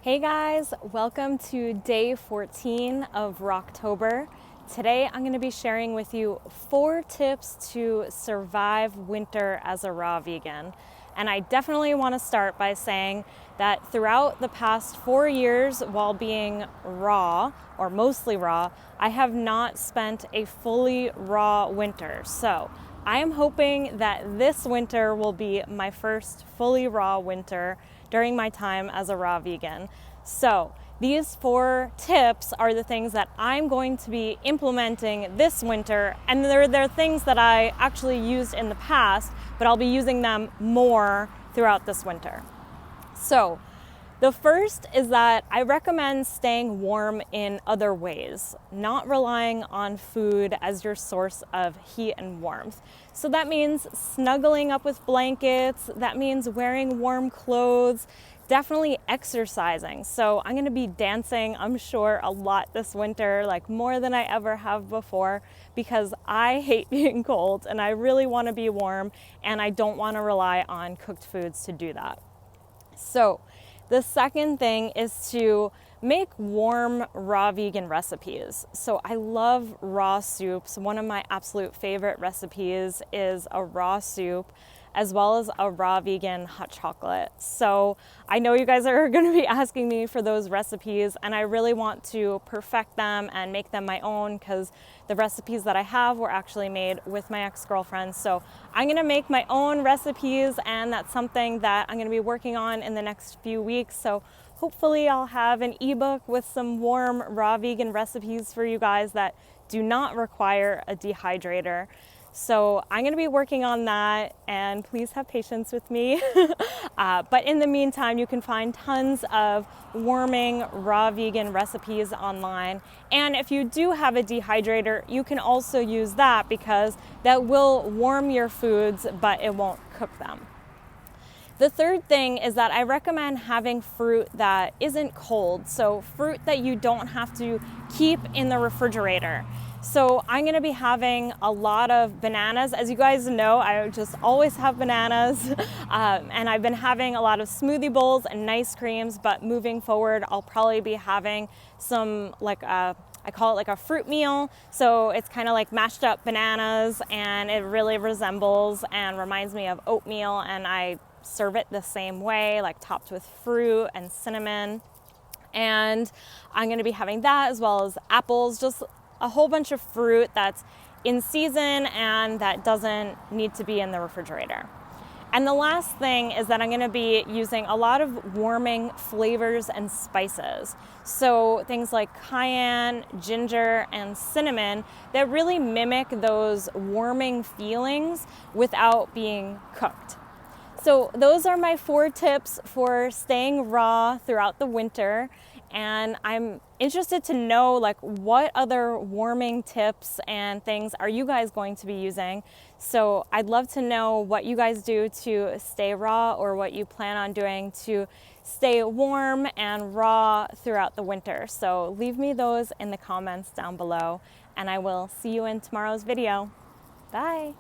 Hey guys, welcome to day 14 of Rawktober. Today I'm going to be sharing with you 4 tips to survive winter as a raw vegan. And I definitely want to start by saying that throughout the past 4 years while being raw, or mostly raw, I have not spent a fully raw winter. So I am hoping that this winter will be my first fully raw winter during my time as a raw vegan. So these 4 tips are the things that I'm going to be implementing this winter, and they're things that I actually used in the past, but I'll be using them more throughout this winter. So the first is that I recommend staying warm in other ways, not relying on food as your source of heat and warmth. So that means snuggling up with blankets, that means wearing warm clothes, definitely exercising. So I'm gonna be dancing, I'm sure, a lot this winter, like more than I ever have before, because I hate being cold and I really wanna be warm and I don't wanna rely on cooked foods to do that. So the second thing is to make warm raw vegan recipes. So I love raw soups. One of my absolute favorite recipes is a raw soup, as well as a raw vegan hot chocolate. So I know you guys are going to be asking me for those recipes, and I really want to perfect them and make them my own, because the recipes that I have were actually made with my ex-girlfriend. So I'm going to make my own recipes, and that's something that I'm going to be working on in the next few weeks. So hopefully I'll have an ebook with some warm raw vegan recipes for you guys that do not require a dehydrator. So I'm going to be working on that, and please have patience with me. But in the meantime, you can find tons of warming raw vegan recipes online. And if you do have a dehydrator, you can also use that, because that will warm your foods, but it won't cook them. The third thing is that I recommend having fruit that isn't cold. So fruit that you don't have to keep in the refrigerator. So I'm going to be having a lot of bananas. As you guys know, I just always have bananas. And I've been having a lot of smoothie bowls and nice creams, but moving forward, I'll probably be having some I call it like a fruit meal. So it's kind of like mashed up bananas, and it really resembles and reminds me of oatmeal, and I serve it the same way, like topped with fruit and cinnamon. And I'm going to be having that, as well as apples, just a whole bunch of fruit that's in season and that doesn't need to be in the refrigerator. And the last thing is that I'm going to be using a lot of warming flavors and spices. So things like cayenne, ginger, and cinnamon that really mimic those warming feelings without being cooked. So those are my 4 tips for staying raw throughout the winter. And I'm interested to know, what other warming tips and things are you guys going to be using? So I'd love to know what you guys do to stay raw, or what you plan on doing to stay warm and raw throughout the winter. So leave me those in the comments down below, and I will see you in tomorrow's video. Bye.